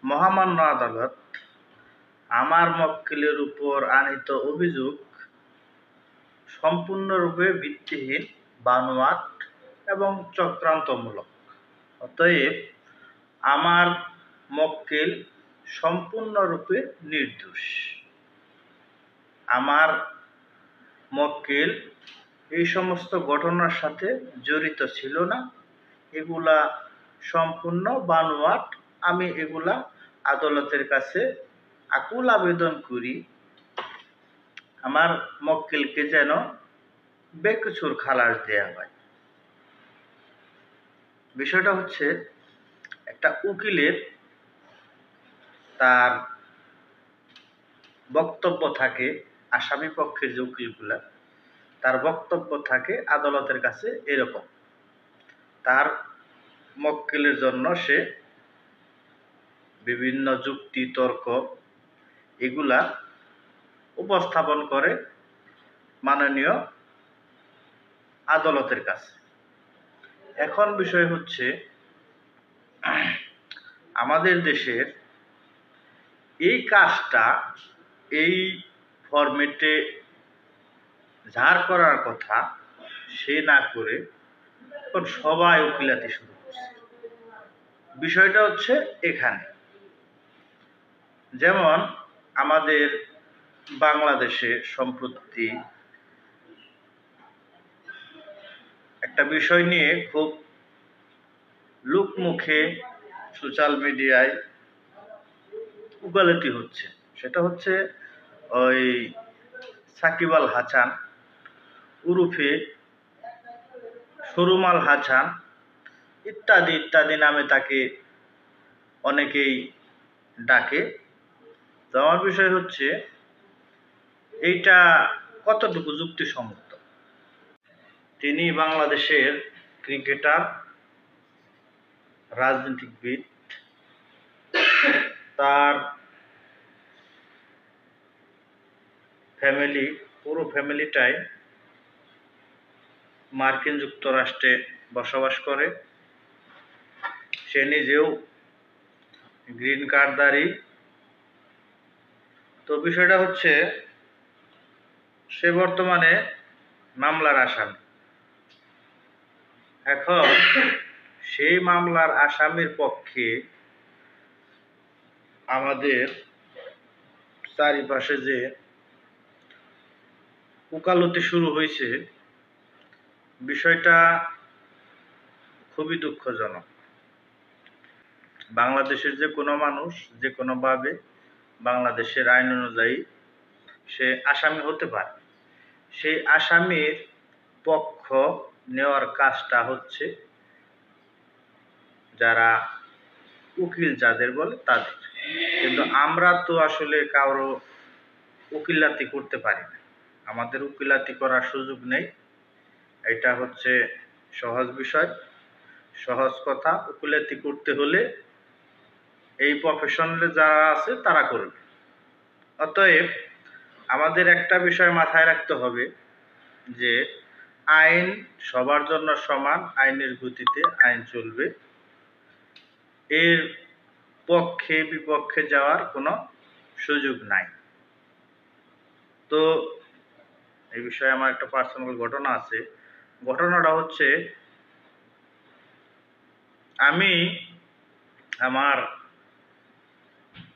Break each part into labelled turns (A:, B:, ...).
A: মহামান্য আদালত আমার মক্কেলের উপর আনীত অভিযোগ সম্পূর্ণরূপে ভিত্তিহীন, বানোয়াট এবং চক্রান্তমূলক। অতএব আমার মক্কেল সম্পূর্ণরূপে নির্দোষ। আমার মক্কেল এই সমস্ত ঘটনার সাথে জড়িত ছিল না। এগুলা সম্পূর্ণ বানোয়াট। আমি এগুলা আদালতের কাছে আকুল আবেদন করি আমার মক্কেলকে যেন বেকসুর খালাস দেয়া হয়। বিষয়টা হচ্ছে, একটা উকিলের তার বক্তব্য থাকে, আসামি পক্ষের যে উকিলগুলা তার বক্তব্য থাকে আদালতের কাছে এরকম। তার মক্কেলের জন্য সে বিভিন্ন যুক্তি তর্ক এগুলা উপস্থাপন করে মাননীয় আদালতের কাছে। এখন বিষয় হচ্ছে, আমাদের দেশের এই কাজটা এই ফরম্যাটে ঝাড় করার কথা সে না করে এখন সবাই উকিলাতি শুরু করছে। বিষয়টা হচ্ছে এখানে, যেমন আমাদের বাংলাদেশে সম্প্রতি একটা বিষয় নিয়ে খুব লোকমুখে সোশ্যাল মিডিয়ায় উকালতি হচ্ছে। সেটা হচ্ছে ওই সাকিব আল হাসান উরুফে সরুমাল হাসান ইত্যাদি ইত্যাদি নামে তাকে অনেকেই ডাকে। তো আমার বিষয় হচ্ছে, এইটা কতটুকু যুক্তিসঙ্গত। তিনি বাংলাদেশের ক্রিকেটার, রাজনীতিবিদ। তার ফ্যামিলি, পুরো ফ্যামিলিটাই মার্কিন যুক্তরাষ্ট্রে বসবাস করে। সে নিজেও গ্রিন কার্ডধারী। তো বিষয়টা হচ্ছে, সে বর্তমানে মামলার আসামি। এখন সেই মামলার আসামির পক্ষে আমাদের চারিপাশে যে উকালতি শুরু হয়েছে, বিষয়টা খুবই দুঃখজনক। বাংলাদেশের যে কোনো মানুষ যে কোনোভাবে বাংলাদেশের আইন অনুযায়ী সে আসামি হতে পারে। সেই আসামির পক্ষ নেওয়ার কাজটা হচ্ছে যারা উকিল যাদের বলে তাদের। কিন্তু আমরা তো আসলে কারো উকিলাতি করতে পারি না, আমাদের উকিলাতি করার সুযোগ নেই। এটা হচ্ছে সহজ বিষয়, সহজ কথা। উকিলাতি করতে হলে এই প্রফেশনালে যারা আছে তারা করবে। অতএব আমাদের একটা বিষয় মাথায় রাখতে হবে যে আইন সবার জন্য সমান, আইনের গতিতে আইন চলবে। এর পক্ষে বিপক্ষে যাওয়ার কোনো সুযোগ নাই। তো এই বিষয়ে আমার একটা পার্সোনাল ঘটনা আছে। ঘটনাটা হচ্ছে, আমি আমার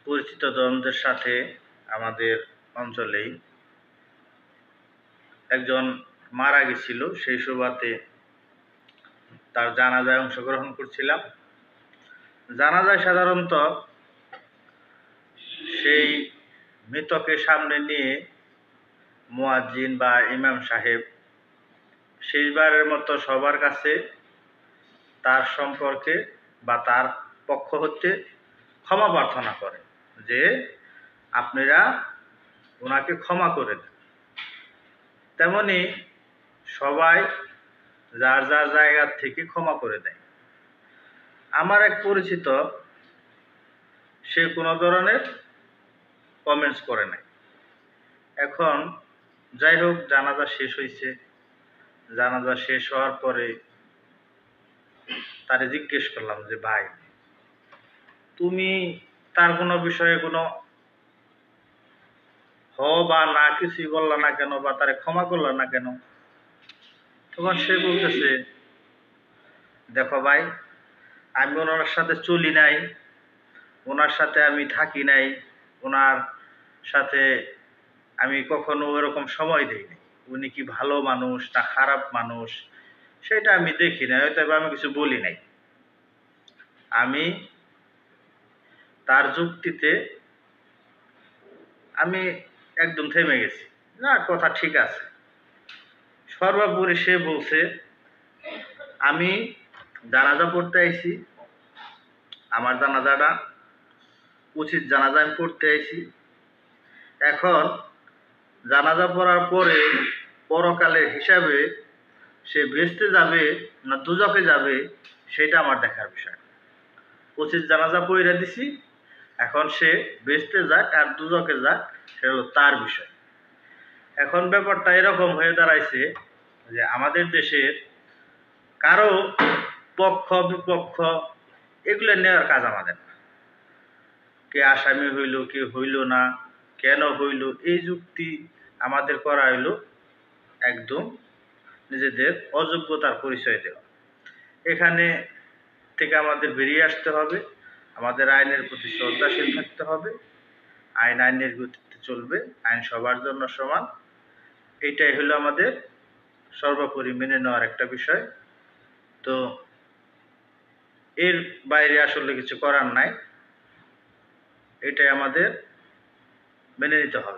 A: পরিচিত জনদের সাথে আমাদের অঞ্চলেই একজন মারা গেছিল, সেই সুবাদে তার জানাজায় অংশগ্রহণ করছিলাম। জানাজায় সাধারণত সেই মৃতকে সামনে নিয়ে মুয়াজ্জিন বা ইমাম সাহেব শেষবারের মতো সবার কাছে তার সম্পর্কে বা তার পক্ষ হতে ক্ষমা প্রার্থনা করে যে আপনারা ওনাকে ক্ষমা করে দেন। তেমনি সবাই যার যার জায়গা থেকে ক্ষমা করে দেয়। আমার এক পরিচিত, সে কোনো ধরনের কমেন্টস করে নাই। এখন যাই হোক, জানাজা শেষ হয়েছে। জানাজা শেষ হওয়ার পরে তারে জিজ্ঞেস করলাম যে, ভাই তুমি তার কোনো বিষয়ে কোনো হ বা না কিছুই বললা না কেন বা তারে ক্ষমা করলা না কেন? তখন সে বলতেছে, দেখো ভাই, আমি ওনার সাথে চলি নাই, ওনার সাথে আমি থাকি নাই, ওনার সাথে আমি কখনো ওরকম সময় দেইনি। উনি কি ভালো মানুষ না খারাপ মানুষ সেটা আমি দেখি নাই, হয়তো আমি কিছু বলি নাই। আমি তার যুক্তিতে আমি একদম থেমে গেছি, না কথা ঠিক আছে। সর্বোপরি সে বলছে, আমি জানাজা পড়তে আইছি, আমার জানাজাটা উচিত জানাজা আমি পড়তে আইছি। এখন জানাজা পড়ার পরে পরকালের হিসাবে সে বেহেশতে যাবে না দোজখে যাবে সেটা আমার দেখার বিষয়। উচিত জানাজা পড়ে দিছি, এখন সে বেহেশতে যাক আর দোজখে যাক সেটা হলো তার বিষয়। এখন ব্যাপারটা এরকম হয়ে দাঁড়াইছে যে আমাদের দেশের কারো পক্ষ বিপক্ষ এগুলো নেওয়ার কাজ আমাদের না। কে আসামি হইল, কে হইল না, কেন হইল, এই যুক্তি আমাদের করা হইল একদম নিজেদের অযোগ্যতার পরিচয় দেওয়া। এখানে থেকে আমাদের বেরিয়ে আসতে হবে, আমাদের আইনের প্রতি শ্রদ্ধাশীল থাকতে হবে। আইন আইনের গতিতে চলবে, আইন সবার জন্য সমান, এইটাই হলো আমাদের সর্বোপরি মেনে নেওয়ার একটা বিষয়। তো এর বাইরে আসলে কিছু করার নাই, এটাই আমাদের মেনে নিতে হবে।